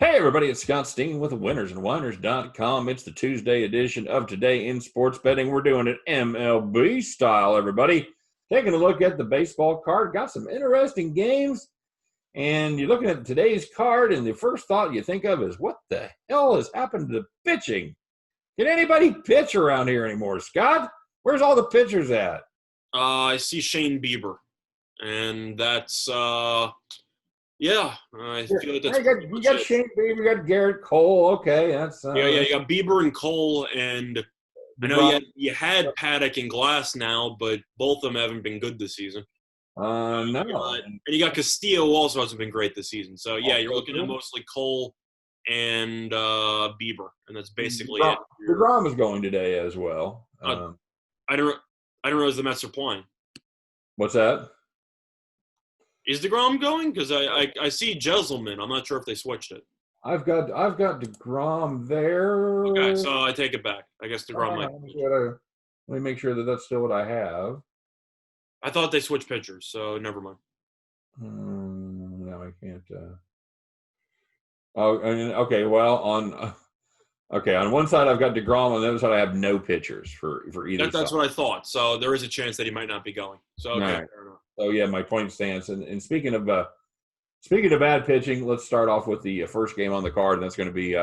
Hey, everybody, it's Scott Steen with winnersandwhiners.com. It's the Tuesday edition of Today in Sports Betting. We're doing it MLB style, everybody. Taking a look at the baseball card. Got some interesting games. And you're looking at today's card, and the first thought you think of is, what the hell has happened to pitching? Can anybody pitch around here anymore, Scott? Where's all the pitchers at? I see Shane Bieber, and that's I feel like that's pretty We much got it. Shane Bieber, we got Garrett Cole. Okay, that's You got Bieber and Cole, and I know DeGrom. you had Paddock and Glass now, but both of them haven't been good this season. No. And you got Castillo, who also hasn't been great this season. So yeah, you're looking at Also, mostly Cole and Bieber, and that's basically DeGrom, it. DeGrom is going today as well. I don't realize the Mets are playing. What's that? Is DeGrom going? Because I see Jesselman. I'm not sure if they switched it. I've got DeGrom there. Okay, so I take it back. I guess DeGrom might. Let me make sure that that's still what I have. I thought they switched pitchers, so never mind. No, I can't. Okay. Well, on one side I've got DeGrom, on the other side I have no pitchers for either side. That's what I thought. So there is a chance that he might not be going. So okay, Right. fair enough. So yeah, my point stands. And speaking of bad pitching, let's start off with the first game on the card, and that's going to be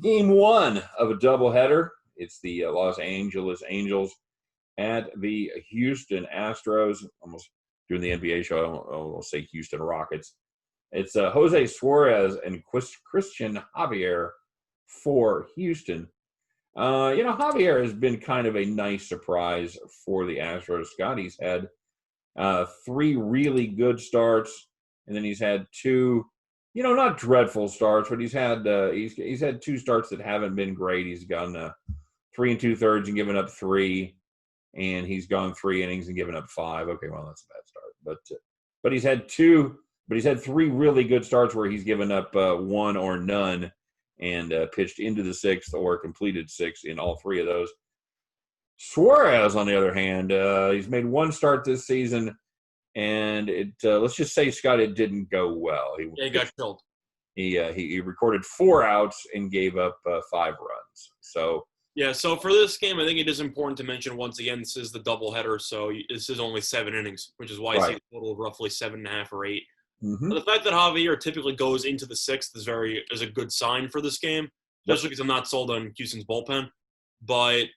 game one of a doubleheader. It's the Los Angeles Angels at the Houston Astros. Almost doing the NBA show, I'll say Houston Rockets. It's Jose Suarez and Christian Javier for Houston. Javier has been kind of a nice surprise for the Astros. Scott, he's had three really good starts, and then he's had two, not dreadful starts, but he's had two starts that haven't been great. He's gone 3 2/3 and given up 3, and he's gone 3 innings and given up 5. Okay, well, that's a bad start, but he's had two, but he's had 3 really good starts where he's given up 1 or none, and pitched into the 6th or completed 6 in all 3 of those. Suarez, on the other hand, he's made 1 start this season, and let's just say, Scott, it didn't go well. He got killed. He recorded 4 outs and gave up 5 runs. So yeah. So for this game, I think it is important to mention once again this is the doubleheader, so this is only 7 innings, which is why I see a total of roughly 7.5 or 8. Mm-hmm. But the fact that Javier typically goes into the 6th is a good sign for this game, especially because I'm not sold on Houston's bullpen. But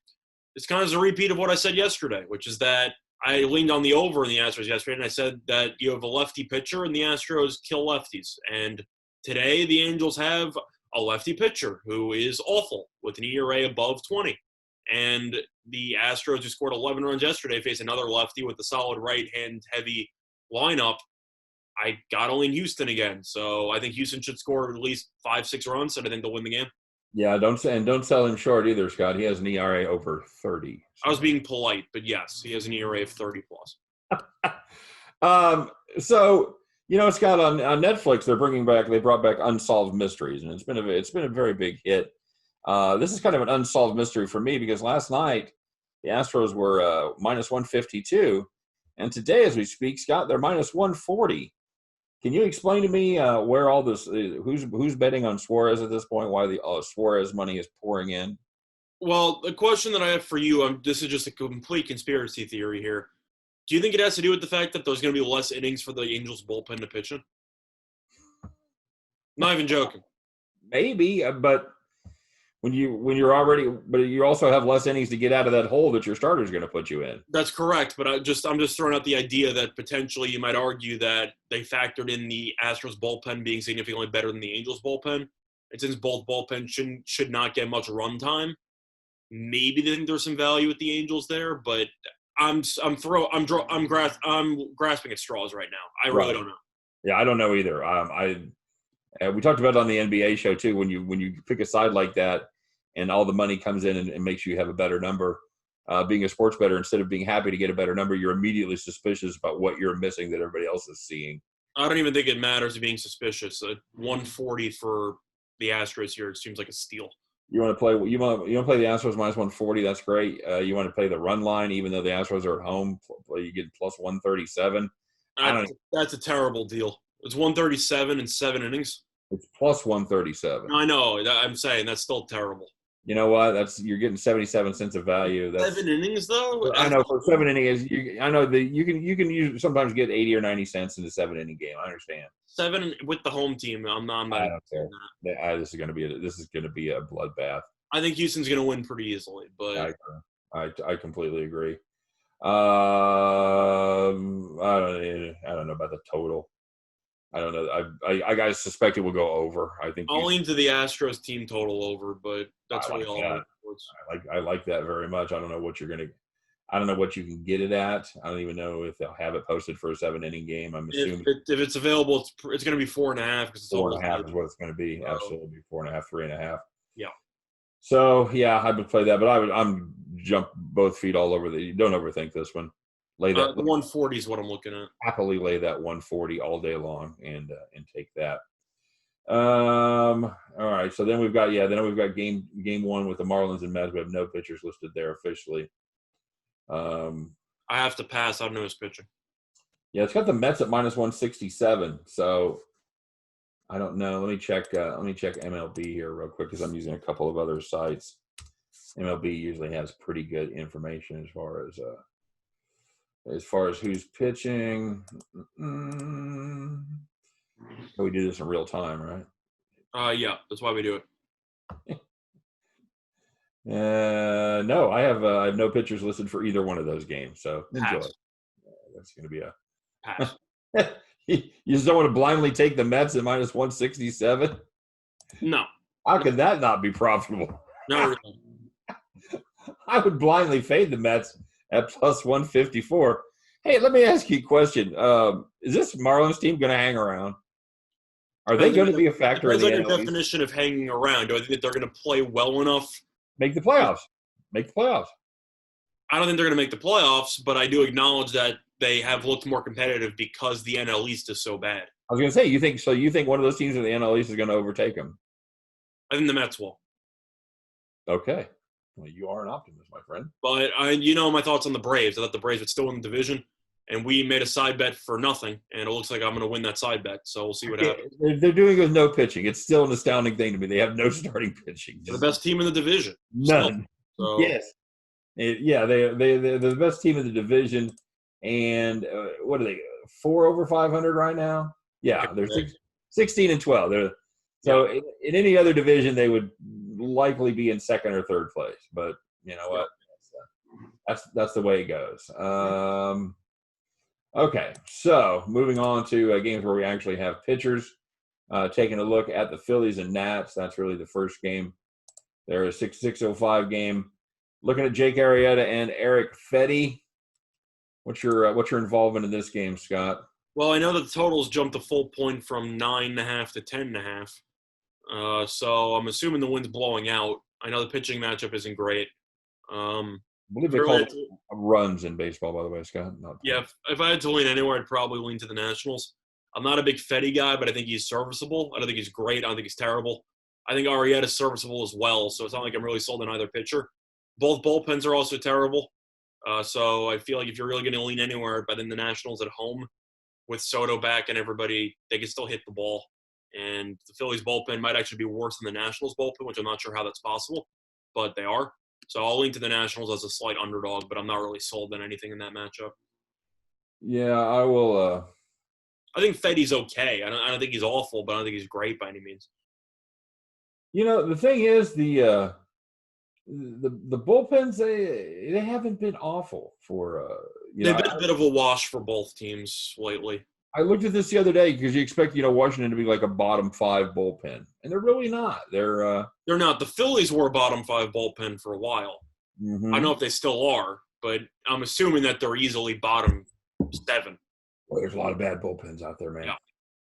it's kind of a repeat of what I said yesterday, which is that I leaned on the over in the Astros yesterday, and I said that you have a lefty pitcher, and the Astros kill lefties. And today, the Angels have a lefty pitcher who is awful with an ERA above 20. And the Astros, who scored 11 runs yesterday, face another lefty with a solid right-hand heavy lineup. I got only in Houston again, so I think Houston should score at least 5-6 runs, and I think they'll win the game. Yeah, don't sell him short either, Scott. He has an ERA over 30. I was being polite, but yes, he has an ERA of 30 plus. So Scott, on Netflix, they brought back Unsolved Mysteries, and it's been a very big hit. This is kind of an unsolved mystery for me because last night the Astros were minus 152, and today, as we speak, Scott, they're minus 140. Can you explain to me where all this who's betting on Suarez at this point? Why the Suarez money is pouring in? Well, the question that I have for you, this is just a complete conspiracy theory here. Do you think it has to do with the fact that there's going to be less innings for the Angels bullpen to pitch in? Not even joking. Maybe, but you also have less innings to get out of that hole that your starter is going to put you in. That's correct, but I'm just throwing out the idea that potentially you might argue that they factored in the Astros bullpen being significantly better than the Angels bullpen, and since both bullpens should not get much run time, maybe they think there's some value with the Angels there. But I'm grasping at straws right now. I really don't know. Yeah, I don't know either. We talked about it on the NBA show too. When you pick a side like that, and all the money comes in and makes you have a better number, being a sports bettor, instead of being happy to get a better number, you're immediately suspicious about what you're missing that everybody else is seeing. I don't even think it matters being suspicious. 140 for the Astros here seems like a steal. You want to play the Astros minus 140? That's great. You want to play the run line, even though the Astros are at home, you get plus 137. That's a terrible deal. It's 137 in 7 innings. It's plus 137. I know. I'm saying that's still terrible. You know what? You're getting 77 cents of value. That's 7 innings though. I know for 7 innings. I know that you can sometimes get 80 or 90 cents in a 7 inning game. I understand. 7 with the home team. I'm not. I don't care. This is going to be a bloodbath. I think Houston's going to win pretty easily, but I completely agree. I don't know about the total. I don't know. I suspect it will go over. I think I'll lean to the Astros team total over, but that's really all. I like that very much. I don't know what you can get it at. I don't even know if they'll have it posted for a 7-inning game. I'm assuming if it's available, it's going to be 4.5 because it's 4.5 is what it's going to be. Absolutely, 4.5, 3.5. Yeah. So yeah, I would play that, but I'm jump both feet all over the. Don't overthink this one. Lay that 140 is what I'm looking at. Happily lay that 140 all day long and take that. All right. So then we've got game one with the Marlins and Mets. We have no pitchers listed there officially. I have to pass. I know his pitching. Yeah, it's got the Mets at minus 167. So I don't know. Let me check MLB here real quick because I'm using a couple of other sites. MLB usually has pretty good information as far as who's pitching. We do this in real time, right? Yeah, that's why we do it. No, I have no pitchers listed for either one of those games, so enjoy. That's going to be a pass. You just don't want to blindly take the Mets at minus 167? No. How could that not be profitable? No, really. I would blindly fade the Mets at plus 154. Hey, let me ask you a question. Is this Marlins team going to hang around? Are they going to be a factor in the NL East? Your NL definition of hanging around. Do I think that they're going to play well enough? Make the playoffs. I don't think they're going to make the playoffs, but I do acknowledge that they have looked more competitive because the NL East is so bad. I was going to say, you think one of those teams in the NL East is going to overtake them? I think the Mets will. Okay. Well, you are an optimist, my friend. But my thoughts on the Braves. I thought the Braves would still win the division, and we made a side bet for nothing, and it looks like I'm going to win that side bet. So we'll see what happens. They're doing it with no pitching. It's still an astounding thing to me. They have no starting pitching. They're the best team in the division. None. So. Yes. They're the best team in the division. And what are they? 4 over 500 right now? Yeah, they're 16-12. In any other division, they would likely be in second or third place. But you know what? That's the way it goes. Okay, so moving on to games where we actually have pitchers. Taking a look at the Phillies and Nats. That's really the first game. There is 6:05 game. Looking at Jake Arrieta and Eric Fetty. What's your involvement in this game, Scott? Well, I know that the totals jumped a full point from 9.5 to 10.5. So I'm assuming the wind's blowing out. I know the pitching matchup isn't great. I believe they call it runs in baseball, by the way, Scott. If I had to lean anywhere, I'd probably lean to the Nationals. I'm not a big Fetty guy, but I think he's serviceable. I don't think he's great. I don't think he's terrible. I think Arrieta's serviceable as well, so it's not like I'm really sold on either pitcher. Both bullpens are also terrible. So I feel like if you're really going to lean anywhere, but in the Nationals at home with Soto back and everybody, they can still hit the ball. And the Phillies bullpen might actually be worse than the Nationals bullpen, which I'm not sure how that's possible, but they are. So I'll lean to the Nationals as a slight underdog, but I'm not really sold on anything in that matchup. Yeah, I will. I think Fetty's okay. I don't think he's awful, but I don't think he's great by any means. The thing is, the bullpens they haven't been awful for. They've been a bit of a wash for both teams lately. I looked at this the other day because you expect Washington to be like a bottom 5 bullpen, and they're really not. They're not. The Phillies were a bottom 5 bullpen for a while. Mm-hmm. I don't know if they still are, but I'm assuming that they're easily bottom 7. Well, there's a lot of bad bullpens out there, man. Yeah.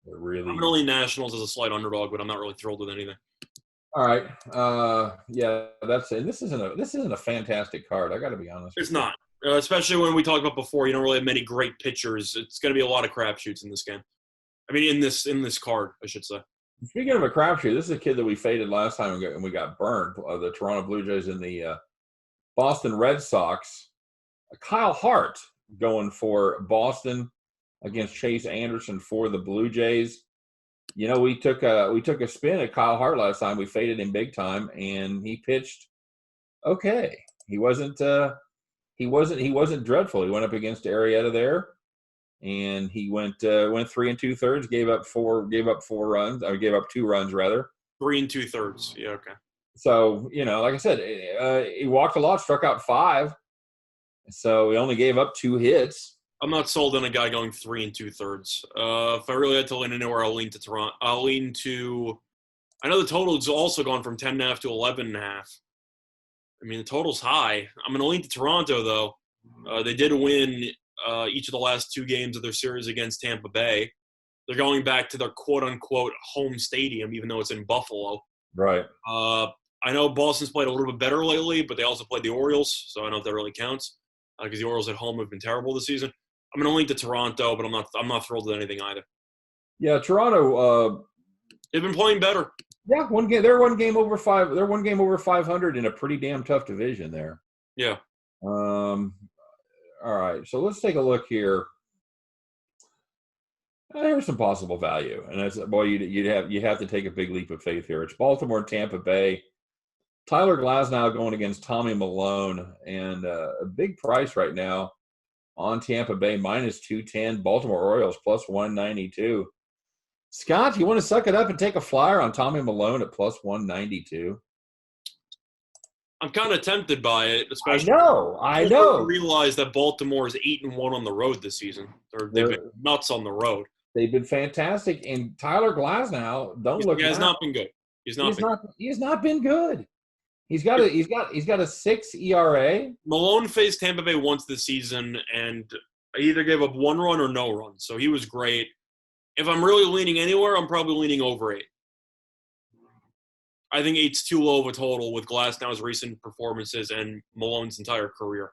They're really. I'm only Nationals as a slight underdog, but I'm not really thrilled with anything. All right. That's it. This isn't a fantastic card. I got to be honest. It's not. Especially when we talked about before, you don't really have many great pitchers. It's going to be a lot of crapshoots in this game. I mean, in this card, I should say. Speaking of a crapshoot, this is a kid that we faded last time and we got burned. The Toronto Blue Jays and the Boston Red Sox. Kyle Hart going for Boston against Chase Anderson for the Blue Jays. we took a spin at Kyle Hart last time. We faded him big time, and he pitched okay. He wasn't dreadful. He went up against Arrieta there, and he went 3 2/3, gave up 4 runs. I gave up 2 runs rather. 3 2/3. Yeah, okay. So like I said, he walked a lot, struck out 5. So he only gave up 2 hits. I'm not sold on a guy going 3 2/3. If I really had to lean anywhere, I'll lean to Toronto. I'll lean to. I know the total's also gone from 10.5 to 11.5. I mean, the total's high. I'm going to lean to Toronto, though. They did win each of the last 2 games of their series against Tampa Bay. They're going back to their quote-unquote home stadium, even though it's in Buffalo. Right. I know Boston's played a little bit better lately, but they also played the Orioles, so I don't know if that really counts because the Orioles at home have been terrible this season. I'm going to lean to Toronto, but I'm not thrilled with anything either. Yeah, Toronto. They've been playing better. Yeah, one game. They're 1 game over 5. They're 1 game over 500 in a pretty damn tough division there. Yeah. All right, so let's take a look here. There's some possible value, and that's you have to take a big leap of faith here. It's Baltimore, Tampa Bay. Tyler Glasnow going against Tommy Malone, and a big price right now on Tampa Bay -210. Baltimore Orioles +192. Scott, you want to suck it up and take a flyer on Tommy Malone at +192? I'm kind of tempted by it, especially. I know. I realize that Baltimore is 8-1 on the road this season. They've been nuts on the road. They've been fantastic, and Tyler Glasnow, He has not been good. He has not been good. He's got a 6 ERA. Malone faced Tampa Bay once this season, and either gave up 1 run or no run. So he was great. If I'm really leaning anywhere, I'm probably leaning over 8. I think 8's too low of a total with Glasnow's recent performances and Malone's entire career.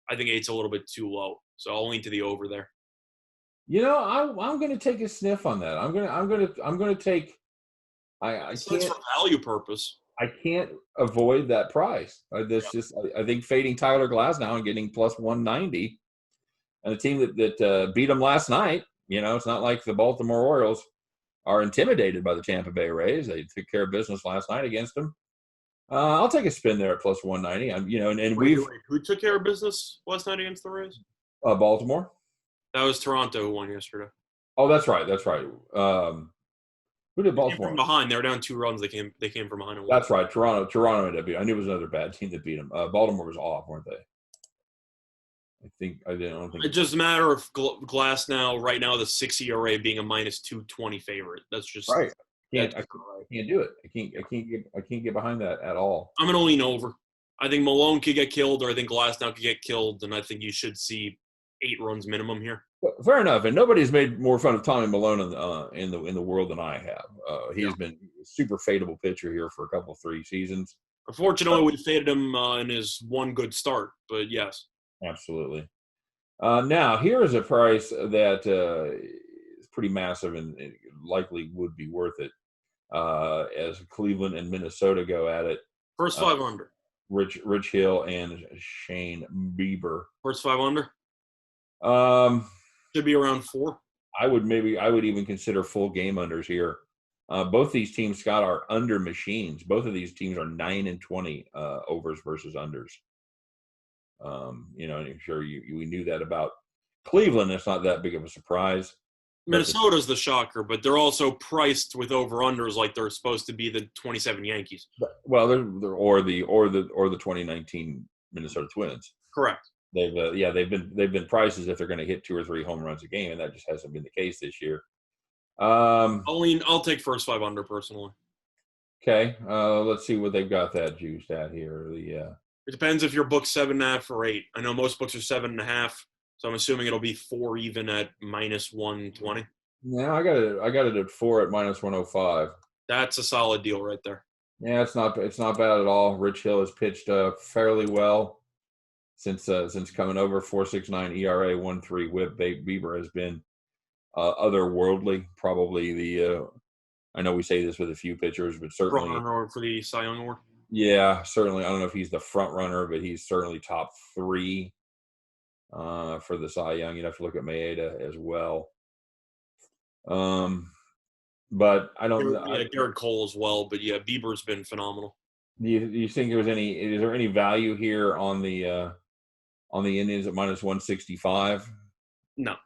I think 8's a little bit too low, so I'll lean to the over there. I'm going to take a sniff on that. I'm going to take. It's for value purpose. I can't avoid that price. I think fading Tyler Glasnow and getting +190, and the team that beat him last night. It's not like the Baltimore Orioles are intimidated by the Tampa Bay Rays. They took care of business last night against them. I'll take a spin there at +190. Who took care of business last night against the Rays? Baltimore. That was Toronto who won yesterday. Oh, that's right. Who did Baltimore? They came from behind. They were down 2 runs. They came from behind. And won. That's right. Toronto ended up beating. I knew it was another bad team that beat them. Baltimore was off, weren't they? I don't think. It's just a matter of Glasnow right now, the 6 ERA being a -220 favorite. That's just right. I can't do it. I can't get behind that at all. I'm going to lean over. I think Malone could get killed, or I think Glasnow could get killed, and I think you should see 8 runs minimum here. Fair enough, and nobody's made more fun of Tommy Malone in the world than I have. He's been a super fadeable pitcher here for a couple 3 seasons. Unfortunately, we faded him in his 1 good start, but yes. Absolutely. Now, here is a price that is pretty massive and likely would be worth it as Cleveland and Minnesota go at it. First 5 under. Rich Hill and Shane Bieber. First 5 under? Should be around 4. I would even consider full game unders here. Both these teams, Scott, are under machines. Both of these teams are 9-20 overs versus unders. And I'm sure we knew that about Cleveland. It's not that big of a surprise. Minnesota's the shocker, but they're also priced with over-unders like they're supposed to be the 27 Yankees. Well, they're or the 2019 Minnesota Twins. Correct. They've been priced as if they're going to hit 2 or 3 home runs a game, and that just hasn't been the case this year. I'll take first 5 under personally. Okay, let's see what they've got that juiced at here. It depends if your book's 7.5 or 8. I know most books are 7.5, so I'm assuming it'll be 4 even at -120. Yeah, I got it at 4 at -105. That's a solid deal right there. Yeah, it's not bad at all. Rich Hill has pitched fairly well since coming over. 4.69 ERA, 1.3 WHIP. Bieber has been otherworldly. Probably I know we say this with a few pitchers, but certainly front runner for the Cy Young Award. Yeah, certainly. I don't know if he's the front runner, but he's certainly top 3 for the Cy Young. You'd have to look at Maeda as well. but I don't. Yeah, Garrett Cole as well, but yeah, Bieber's been phenomenal. Do you think there's any? Is there any value here on the Indians at minus 165? No.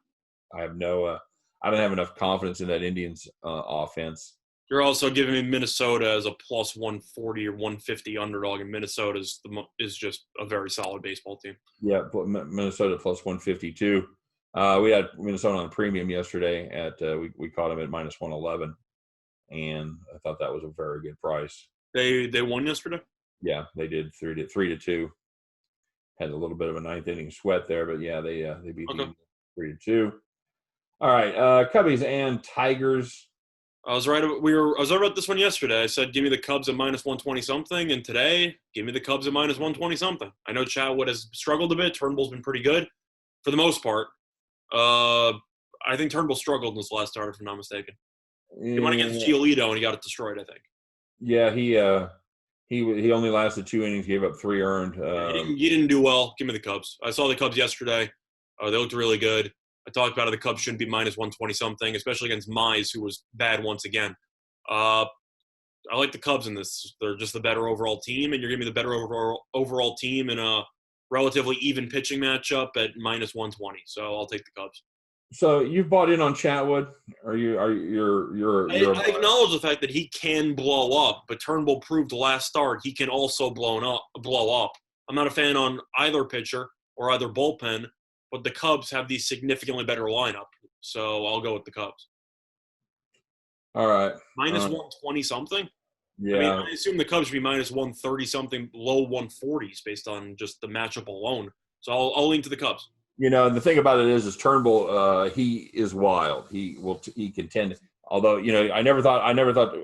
I have no. I don't have enough confidence in that Indians offense. You're also giving me Minnesota as a plus 140 or 150 underdog, and Minnesota is just a very solid baseball team. Yeah, Minnesota plus 152. We had Minnesota on premium yesterday at we caught them at minus 111, and I thought that was a very good price. They won yesterday? Yeah, they did 3-2. Had a little bit of a ninth inning sweat there, but yeah, they beat 3-2. All right, Cubbies and Tigers. I was right about this one yesterday. I said, give me the Cubs at minus 120 something, and today, give me the Cubs at minus 120 something. I know Chatwood has struggled a bit. Turnbull's been pretty good for the most part. I think Turnbull struggled in this last start, if I'm not mistaken. He went against Giolito, and he got it destroyed, I think. Yeah, he only lasted 2 innings, gave up 3 earned. He didn't do well. Give me the Cubs. I saw the Cubs yesterday. They looked really good. I talked about it. The Cubs shouldn't be minus 120 something, especially against Mize, who was bad once again. I like the Cubs in this. They're just the better overall team, and you're giving me the better overall team in a relatively even pitching matchup at minus 120. So I'll take the Cubs. So you've bought in on Chatwood, or I acknowledge the fact that he can blow up, but Turnbull proved last start he can also blow up. I'm not a fan on either pitcher or either bullpen, but the Cubs have the significantly better lineup, so I'll go with the Cubs. All right. Minus 120 something? Yeah. I mean, I assume the Cubs should be minus 130 something, low 140s based on just the matchup alone. So I'll lean to the Cubs. The thing about it is Turnbull, he is wild. He can tend. Although, I never thought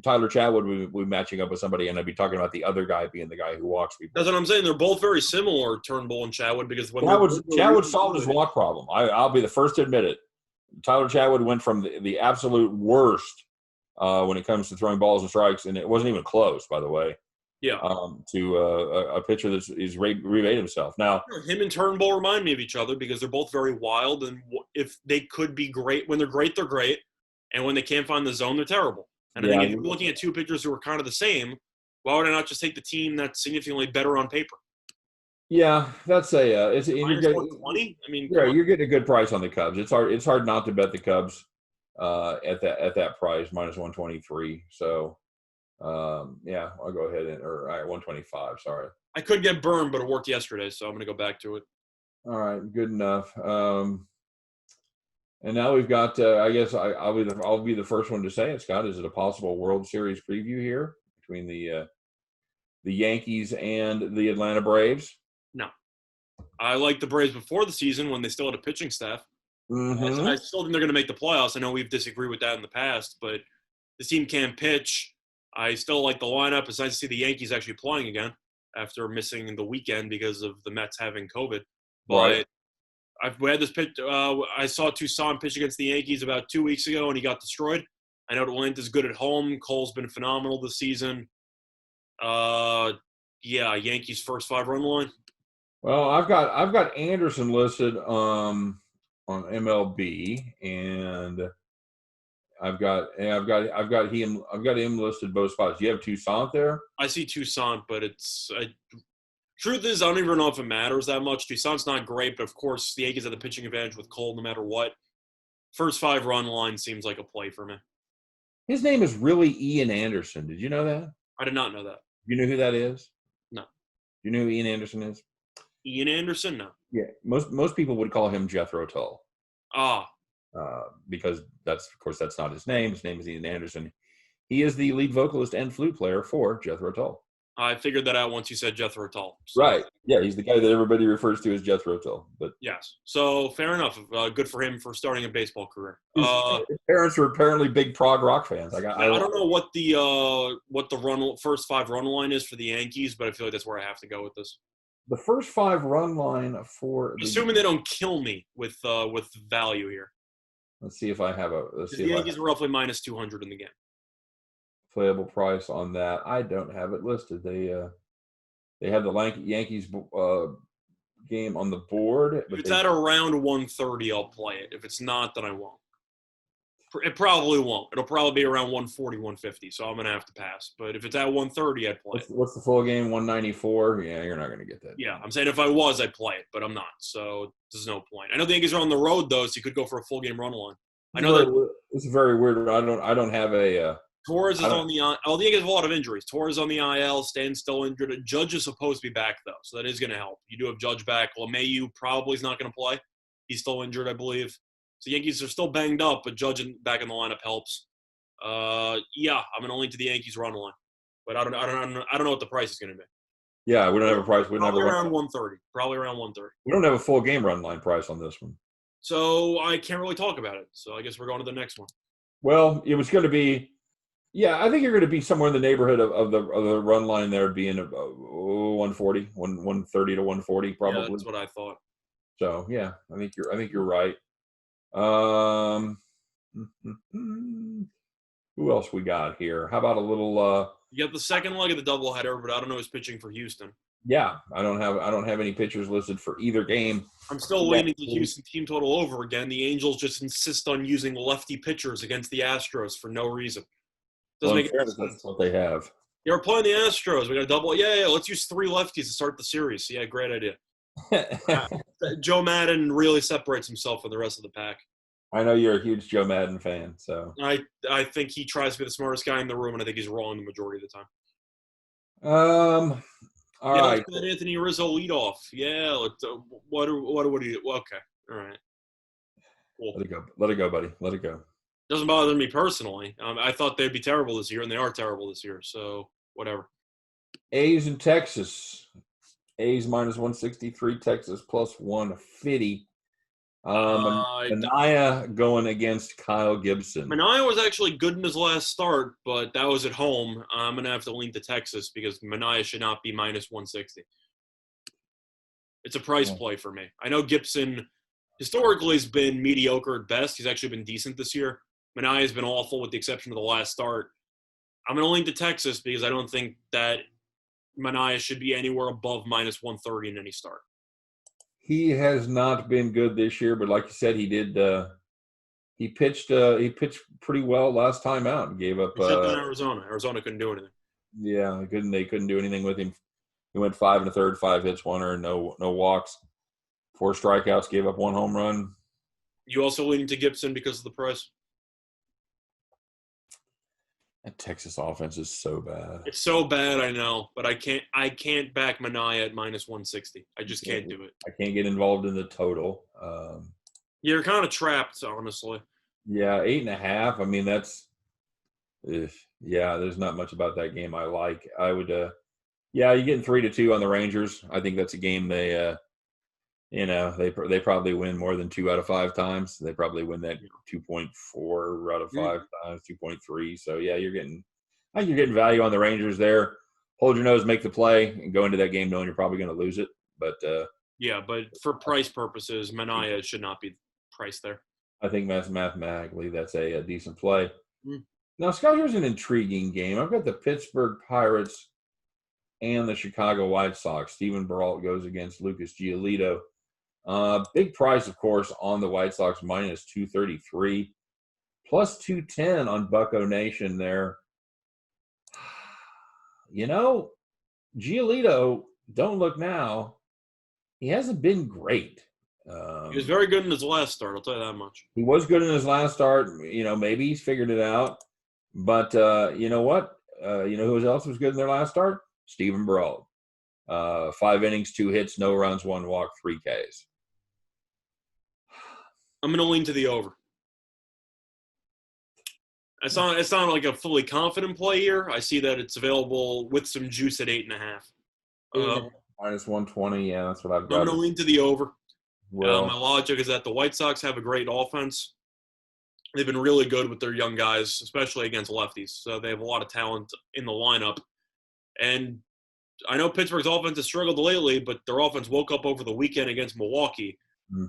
Tyler Chatwood would be matching up with somebody, and I'd be talking about the other guy being the guy who walks people. That's what I'm saying. They're both very similar, Turnbull and Chatwood, because when Chatwood solved his walk problem. I'll be the first to admit it. Tyler Chatwood went from the absolute worst when it comes to throwing balls and strikes, and it wasn't even close, by the way. Yeah. To a pitcher that's remade himself. Now, him and Turnbull remind me of each other because they're both very wild, and if they could be great, when they're great, and when they can't find the zone, they're terrible. And I think if you're looking at two pitchers who are kind of the same, why would I not just take the team that's significantly better on paper? Yeah, that's it's minus 120. I mean, you're getting a good price on the Cubs. It's hard not to bet the Cubs at that price, minus 123. So. I'll go ahead or 125. Sorry, I could get burned, but it worked yesterday, so I'm going to go back to it. All right, good enough. And now we've got. I guess I'll be the first one to say it. Scott, is it a possible World Series preview here between the Yankees and the Atlanta Braves? No, I liked the Braves before the season when they still had a pitching staff. Mm-hmm. I still think they're going to make the playoffs. I know we've disagreed with that in the past, but the team can pitch. I still like the lineup. It's nice to see the Yankees actually playing again after missing the weekend because of the Mets having COVID. But we had this pitch. I saw Toussaint pitch against the Yankees about 2 weeks ago, and he got destroyed. I know Atlanta's good at home. Cole's been phenomenal this season. Yankees first 5-run line. Well, I've got Anderson listed on MLB, and I've got him listed both spots. Do you have Toussaint there? I see Toussaint, but truth is, I don't even know if it matters that much. Toussaint's not great, but of course the Yankees have the pitching advantage with Cole no matter what. First 5-run line seems like a play for me. His name is really Ian Anderson. Did you know that? I did not know that. You know who that is? No. You know who Ian Anderson is? Ian Anderson? No. Yeah, most people would call him Jethro Tull. Because that's not his name. His name is Ian Anderson. He is the lead vocalist and flute player for Jethro Tull. I figured that out once you said Jethro Tull. So. Right. Yeah, he's the guy that everybody refers to as Jethro Tull. But yes. So fair enough. Good for him for starting a baseball career. His parents were apparently big prog rock fans. I don't know what the first 5-run line is for the Yankees, but I feel like that's where I have to go with this. The first 5-run line for assuming they don't kill me with value here. Let's see if I have the Yankees are roughly minus 200 in the game. Playable price on that. I don't have it listed. They have the Yankees game on the board. If it's at around 130, I'll play it. If it's not, then I won't. It probably won't. It'll probably be around 140, 150, so I'm going to have to pass. But if it's at 130, I'd play it. What's the full game? 194? Yeah, you're not going to get that. Yeah, I'm saying if I was, I'd play it, but I'm not. So there's no point. I know the Yankees are on the road, though, so you could go for a full game run line. I know that it's very weird. I don't have a Torres is on the – the Yankees have a lot of injuries. Torres on the IL, Stan's still injured. Judge is supposed to be back, though, so that is going to help. You do have Judge back. LeMahieu probably is not going to play. He's still injured, I believe. So Yankees are still banged up, but Judge back in the lineup helps. Yeah, I'm going to lean to the Yankees run line, but I don't know what the price is going to be. Yeah, we don't have a price. We don't have around 130. Probably around 130. We don't have a full game run line price on this one, so I can't really talk about it. So I guess we're going to the next one. Well, it was going to be. Yeah, I think you're going to be somewhere in the neighborhood of the run line there being 140, 130 to 140 probably. Yeah, that's what I thought. So yeah, I think you're right. Who else we got here? How about a little? You got the second leg of the doubleheader, but I don't know who's pitching for Houston. Yeah, I don't have any pitchers listed for either game. I'm still leaning the Houston team total over again. The Angels just insist on using lefty pitchers against the Astros for no reason. Doesn't make sense. That's what they have. Yeah, we're playing the Astros. We got a double. Yeah, let's use 3 lefties to start the series. Yeah, great idea. Joe Madden really separates himself from the rest of the pack. I know you're a huge Joe Madden fan, so I think he tries to be the smartest guy in the room, and I think he's wrong the majority of the time. All right. Let's let Anthony Rizzo lead off. Yeah. What do you? Okay. All right. Cool. Let it go, buddy. Let it go. Doesn't bother me personally. I thought they'd be terrible this year, and they are terrible this year. So whatever. A's in Texas. A's minus 163. Texas plus 150. Mania going against Kyle Gibson. Mania was actually good in his last start, but that was at home. I'm going to have to lean to Texas because Mania should not be minus 160. It's a price play for me. I know Gibson historically has been mediocre at best. He's actually been decent this year. Mania has been awful with the exception of the last start. I'm going to lean to Texas because I don't think that Mania should be anywhere above minus 130 in any start. He has not been good this year, but like you said, he did. He pitched pretty well last time out and gave up. Except in Arizona. Arizona couldn't do anything. Yeah, they couldn't do anything with him. He went 5 1/3, 5 hits, 1 earned, no walks, 4 strikeouts, gave up 1 home run. You also leaning to Gibson because of the price? That Texas offense is so bad. It's so bad, I know, but I can't back Mania at minus 160. I just can't do it. I can't get involved in the total. You're kind of trapped, honestly. Yeah, 8.5. I mean, that's there's not much about that game I like. I would you're getting 3-2 on the Rangers. I think that's a game they they probably win more than 2 out of 5 times. They probably win that 2.4 out of 5 times, 2.3. So yeah, I think you're getting value on the Rangers there. Hold your nose, make the play, and go into that game knowing you're probably going to lose it. But but for price purposes, Mania should not be priced there. I think mathematically that's a decent play. Now, Scott, here's an intriguing game. I've got the Pittsburgh Pirates and the Chicago White Sox. Steven Brault goes against Lucas Giolito. Big price, of course, on the White Sox, minus 233, plus 210 on Bucco Nation there. Giolito, don't look now. He hasn't been great. He was very good in his last start, I'll tell you that much. He was good in his last start. Maybe he's figured it out. But you know what? Who else was good in their last start? Steven Brault. 5 innings, 2 hits, no runs, 1 walk, 3 Ks. I'm going to lean to the over. It's not like a fully confident play here. I see that it's available with some juice at 8.5. Minus 120, yeah, that's what I've got. I'm going to lean to the over. Well, my logic is that the White Sox have a great offense. They've been really good with their young guys, especially against lefties. So they have a lot of talent in the lineup. And I know Pittsburgh's offense has struggled lately, but their offense woke up over the weekend against Milwaukee.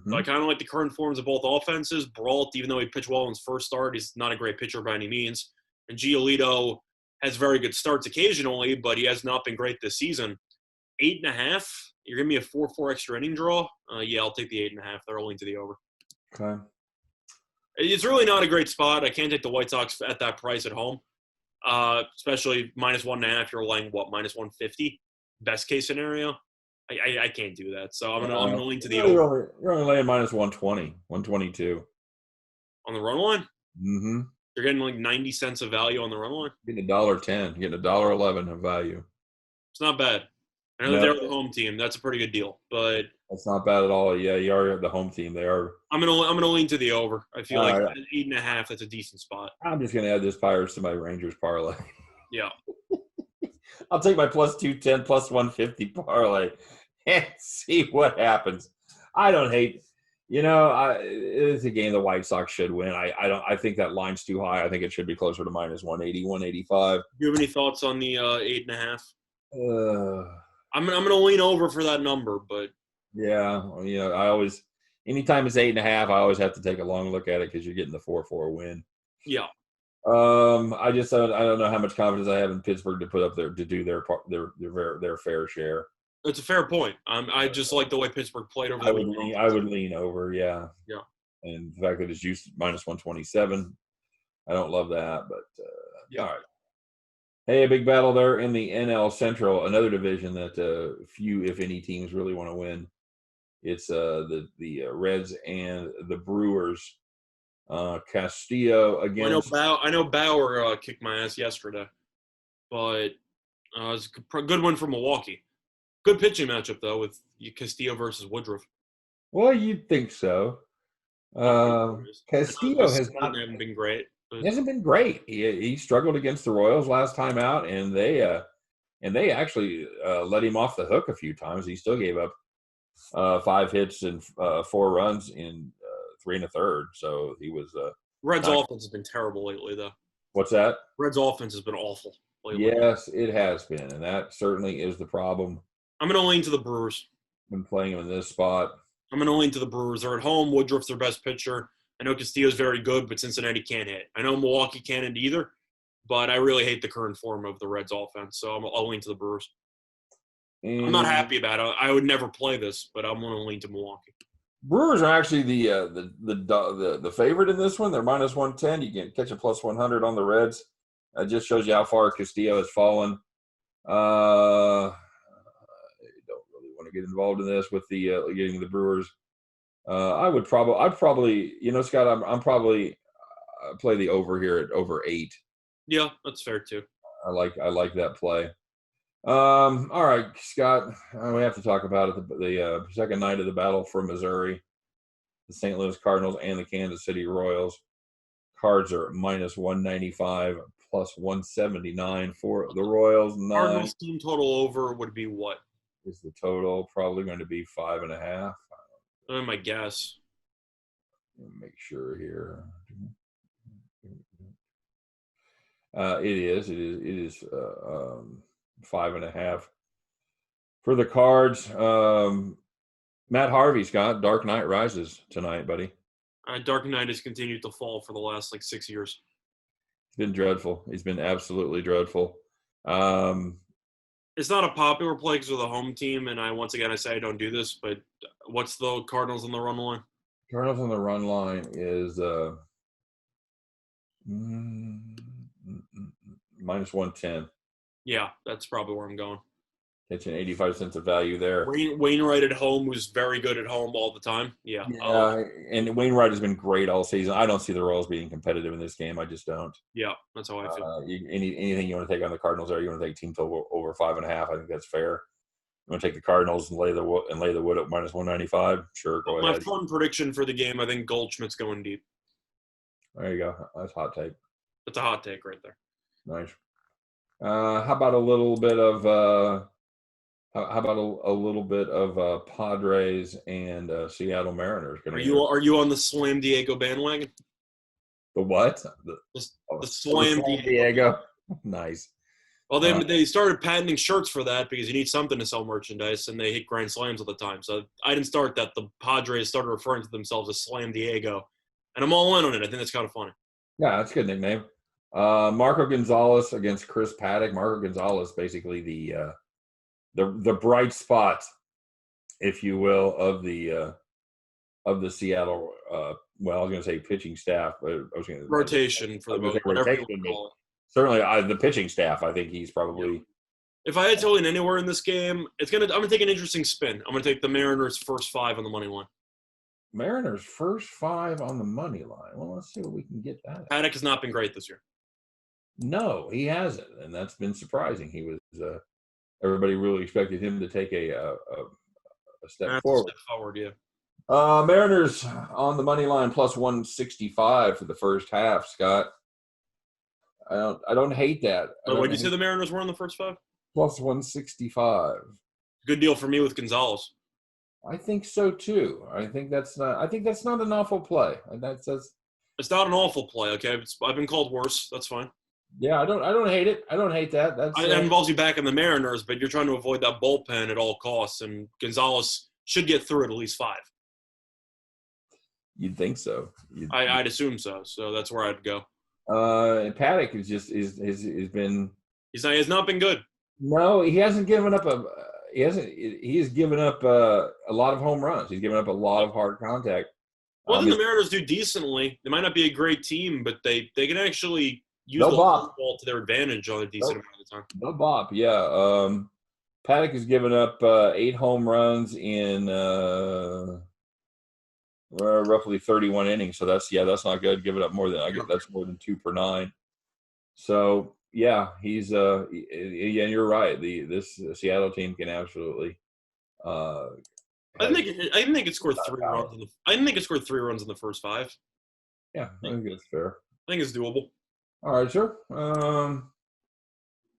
So I kind of like the current forms of both offenses. Brault, even though he pitched well in his first start, he's not a great pitcher by any means. And Giolito has very good starts occasionally, but he has not been great this season. 8.5, you're giving me a 4-4 extra inning draw? I'll take the 8.5. They're rolling to the over. Okay. It's really not a great spot. I can't take the White Sox at that price at home, especially -1.5. You're laying what, -150? Best case scenario. I can't do that. So I'm gonna lean to the over. You're only laying -120, 122. On the run line. Mm-hmm. You're getting like 90 cents of value on the run line. Getting $1.10, getting $1.11 of value. It's not bad. I know they're the home team. That's a pretty good deal, but that's not bad at all. Yeah, you are the home team. They are. I'm gonna lean to the over. I feel like at 8.5. That's a decent spot. I'm just gonna add this Pirates to my Rangers parlay. Yeah. I'll take my +210, +150 parlay and see what happens. I don't hate. It's a game the White Sox should win. I think that line's too high. I think it should be closer to -180, 185. Do you have any thoughts on the 8.5? I'm gonna lean over for that number, but yeah, I always, anytime it's 8.5, I always have to take a long look at it because you're getting the 4-4 win. Yeah. I don't know how much confidence I have in Pittsburgh to put up there to do their fair share. It's a fair point. I just like the way Pittsburgh played over the weekend. I would lean over, yeah. Yeah. And the fact that it's juiced -127, I don't love that, but yeah. All right. Hey, a big battle there in the NL Central, another division that few, if any, teams really want to win. It's the Reds and the Brewers. Castillo against. I know Bauer kicked my ass yesterday, but it's a good one for Milwaukee. Good pitching matchup though with Castillo versus Woodruff. Well, you'd think so. Castillo hasn't been great. He hasn't been great. He struggled against the Royals last time out, and they actually let him off the hook a few times. He still gave up 5 hits and 4 runs in 3 1/3. So he was. Reds' offense has been terrible lately, though. What's that? Reds' offense has been awful lately. Yes, it has been, and that certainly is the problem. I'm going to lean to the Brewers. Been playing him in this spot. I'm going to lean to the Brewers. They're at home. Woodruff's their best pitcher. I know Castillo's very good, but Cincinnati can't hit. I know Milwaukee can't hit either, but I really hate the current form of the Reds' offense, so I'll lean to the Brewers. I'm not happy about it. I would never play this, but I'm going to lean to Milwaukee. Brewers are actually the favorite in this one. They're -110. You can catch a +100 on the Reds. It just shows you how far Castillo has fallen. I don't really want to get involved in this with the getting the Brewers. I'd probably, Scott, I'm probably play the over here at over 8. Yeah, that's fair too. I like that play. All right, Scott, we have to talk about it. The second night of the battle for Missouri, the St. Louis Cardinals and the Kansas City Royals. Cards are -195, +179 for the Royals. Cardinals team total over would be what? Is the total probably going to be 5.5? That's my guess. Make sure here. It is 5.5 for the Cards. Matt Harvey, Scott, Dark Knight Rises tonight, buddy. Dark Knight has continued to fall for the last 6 years. It's been dreadful. He's been absolutely dreadful. It's not a popular play because of the home team, and I say I don't do this, but what's the Cardinals on the run line? Cardinals on the run line is -110. Yeah, that's probably where I'm going. Catching 85 cents of value there. Wainwright at home was very good at home all the time. Yeah. And Wainwright has been great all season. I don't see the Royals being competitive in this game. I just don't. Yeah, that's how I feel. Anything you want to take on the Cardinals there? You want to take team total over 5.5? I think that's fair. You want to take the Cardinals and lay the wood at -195? Sure, go ahead. My fun prediction for the game, I think Goldschmidt's going deep. There you go. That's hot take. That's a hot take right there. Nice. How about a little bit of Padres and Seattle Mariners? Are you on the Slam Diego bandwagon? The what? The Slam Diego. Nice. Well, they started patenting shirts for that because you need something to sell merchandise, and they hit grand slams all the time. So I didn't start that. The Padres started referring to themselves as Slam Diego, and I'm all in on it. I think that's kind of funny. Yeah, that's a good nickname. Marco Gonzalez against Chris Paddock. Marco Gonzalez, basically the bright spot, if you will, of the of the Seattle. Well, I was going to say pitching staff, but I was going to rotation for the most, whatever you want to call it. Certainly, the pitching staff. I think he's probably. Yeah. If I had to lean anywhere in this game, I'm gonna take an interesting spin. I'm gonna take the Mariners' first 5 on the money line. Mariners' first 5 on the money line. Well, let's see what we can get that. Paddock has not been great this year. No, he hasn't, and that's been surprising. He was. Everybody really expected him to take a step forward. A step forward, yeah. Mariners on the money line plus 165 for the first half. Scott, I don't hate that. What did you say the Mariners were in the first 5? Plus 165. Good deal for me with Gonzalez. I think so too. I think that's not an awful play. It's not an awful play. Okay, I've been called worse. That's fine. Yeah, I don't hate it. I don't hate that. It involves you back in the Mariners, but you're trying to avoid that bullpen at all costs, and Gonzalez should get through at least 5. You'd think so. I'd assume so. So that's where I'd go. And Paddock has been. He has not been good. No, he hasn't given up He has given up a lot of home runs. He's given up a lot of hard contact. Well, the Mariners do decently. They might not be a great team, but they can actually use the ball to their advantage on a decent amount of time. No bop, yeah. Paddock has given up 8 home runs in roughly 31 innings. So that's not good. Giving up more than that's more than 2 per 9. So yeah, he's and you're right. This Seattle team can absolutely. I think it scored 3 runs. I think it scored 3 runs in the first 5. Yeah, I think that's fair. I think it's doable. All right, sir.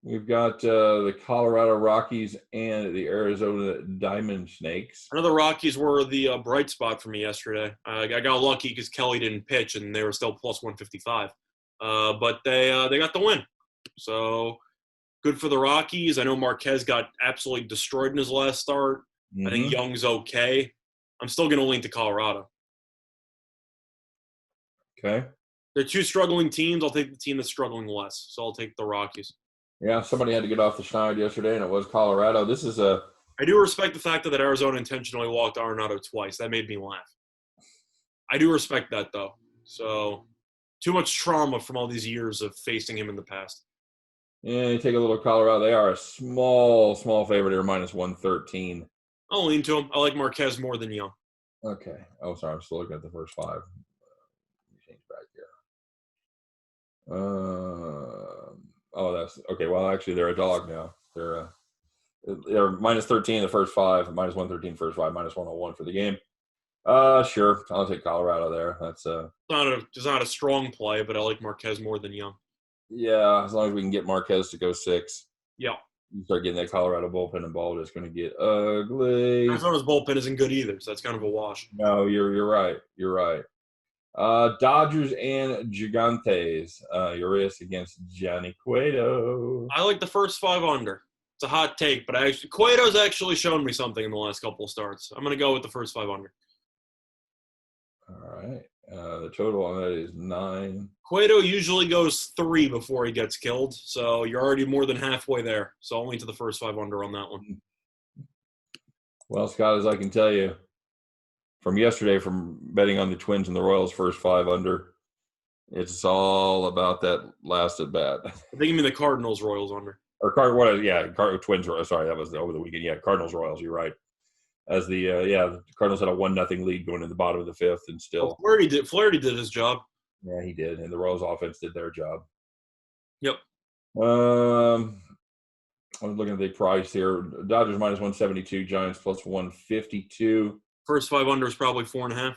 We've got the Colorado Rockies and the Arizona Diamond Snakes. I know the Rockies were the bright spot for me yesterday. I got lucky because Kelly didn't pitch, and they were still plus 155. But they got the win. So good for the Rockies. I know Marquez got absolutely destroyed in his last start. Mm-hmm. I think Young's okay. I'm still going to lean to Colorado. Okay. They're 2 struggling teams. I'll take the team that's struggling less. So I'll take the Rockies. Yeah, somebody had to get off the schneid yesterday, and it was Colorado. I do respect the fact that Arizona intentionally walked Arenado twice. That made me laugh. I do respect that, though. So too much trauma from all these years of facing him in the past. Yeah, you take a little Colorado. They are a small favorite here, minus 113. I'll lean to him. I like Marquez more than Young. Okay. Oh, sorry. I'm still looking at the first 5. Let me change back here. That's okay. Well, actually, they're a dog now. They're minus 13 the first 5, minus 113 first 5, minus 101 for the game. Sure. I'll take Colorado there. That's it's not a strong play, but I like Marquez more than Young. Yeah, as long as we can get Marquez to go 6. Yeah. You start getting that Colorado bullpen involved, it's going to get ugly. Arizona's bullpen isn't good either, so that's kind of a wash. No, you're right. You're right. Dodgers and Gigantes. Urias against Johnny Cueto. I like the first 5 under. It's a hot take, but Cueto's actually shown me something in the last couple of starts. I'm going to go with the first 5 under. All right. The total on that is 9. Cueto usually goes 3 before he gets killed, so you're already more than halfway there. So only to the first 5 under on that one. Well, Scott, as I can tell you from yesterday, from betting on the Twins and the Royals first 5 under, it's all about that last at bat. I think you mean the Cardinals Royals under. Or Twins. Sorry, that was over the weekend. Yeah, Cardinals Royals. You're right. As the Cardinals had a 1-0 lead going in the bottom of the 5th, and still Flaherty did his job. Yeah, he did, and the Royals offense did their job. Yep. I'm looking at the price here. Dodgers minus 172, Giants plus 152. First 5 under is probably 4.5.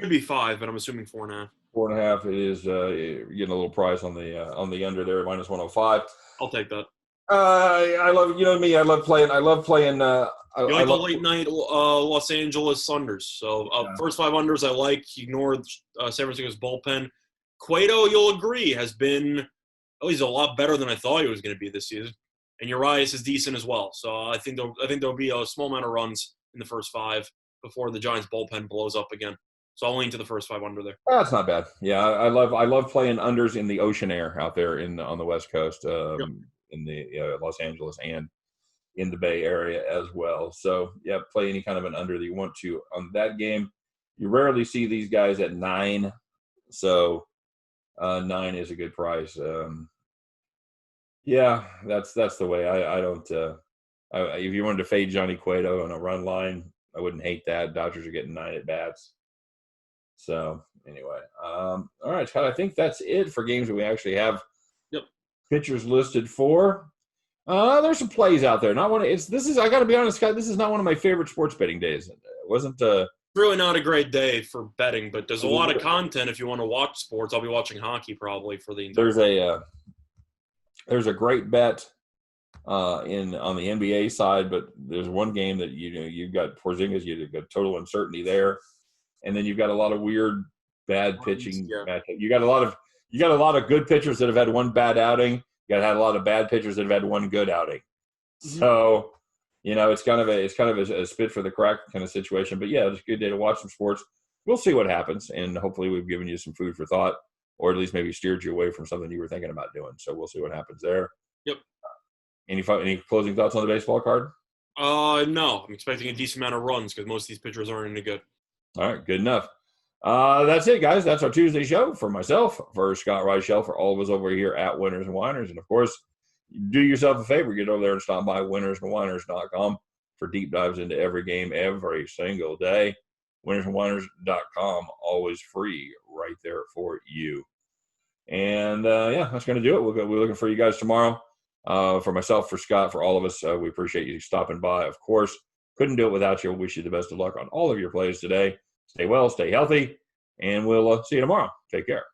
Could be 5, but I'm assuming 4.5. 4.5. It is. You're getting a little price on the under there, minus 105. I'll take that. I love, me. I love playing. You like the late night Los Angeles unders. So first 5 unders I like. Ignore San Francisco's bullpen. Cueto, you'll agree, has been he's a lot better than I thought he was going to be this season. And Urias is decent as well. So I think there'll be a small amount of runs in the first 5 before the Giants bullpen blows up again. So I'll lean to the first 5 under there. That's not bad. Yeah, I love playing unders in the ocean air out there on the West Coast, in the Los Angeles and in the Bay Area as well. So, yeah, play any kind of an under that you want to on that game. You rarely see these guys at 9, so 9 is a good price. Yeah, that's the way. I don't. If you wanted to fade Johnny Cueto on a run line, I wouldn't hate that. Dodgers are getting 9 at bats. So anyway, all right, Scott. I think that's it for games that we actually have pitchers listed for. There's some plays out there. Not one. I got to be honest, Scott. This is not one of my favorite sports betting days. It wasn't. Really not a great day for betting, but there's a lot of content if you want to watch sports. I'll be watching hockey probably for the entire there's a great bet on the NBA side, but there's one game that you've got Porzingis, you've got total uncertainty there, and then you've got a lot of weird bad pitching. Yeah. You got a lot of good pitchers that have had one bad outing. You got had a lot of bad pitchers that have had one good outing. Mm-hmm. So, it's kind of a spit for the crack kind of situation. But yeah, it's a good day to watch some sports. We'll see what happens, and hopefully we've given you some food for thought, or at least maybe steered you away from something you were thinking about doing. So we'll see what happens there. Yep. Any closing thoughts on the baseball card? No. I'm expecting a decent amount of runs because most of these pitchers aren't any good. All right, good enough. That's it, guys. That's our Tuesday show. For myself, for Scott Reichel, for all of us over here at Winners and Winers. And, of course, do yourself a favor. Get over there and stop by winnersandwiners.com for deep dives into every game every single day. Winnersandwiners.com, always free right there for you. And, that's going to do it. We're looking for you guys tomorrow. For myself, for Scott, for all of us, we appreciate you stopping by. Of course, couldn't do it without you. We wish you the best of luck on all of your plays today. Stay well, stay healthy, and we'll see you tomorrow. Take care.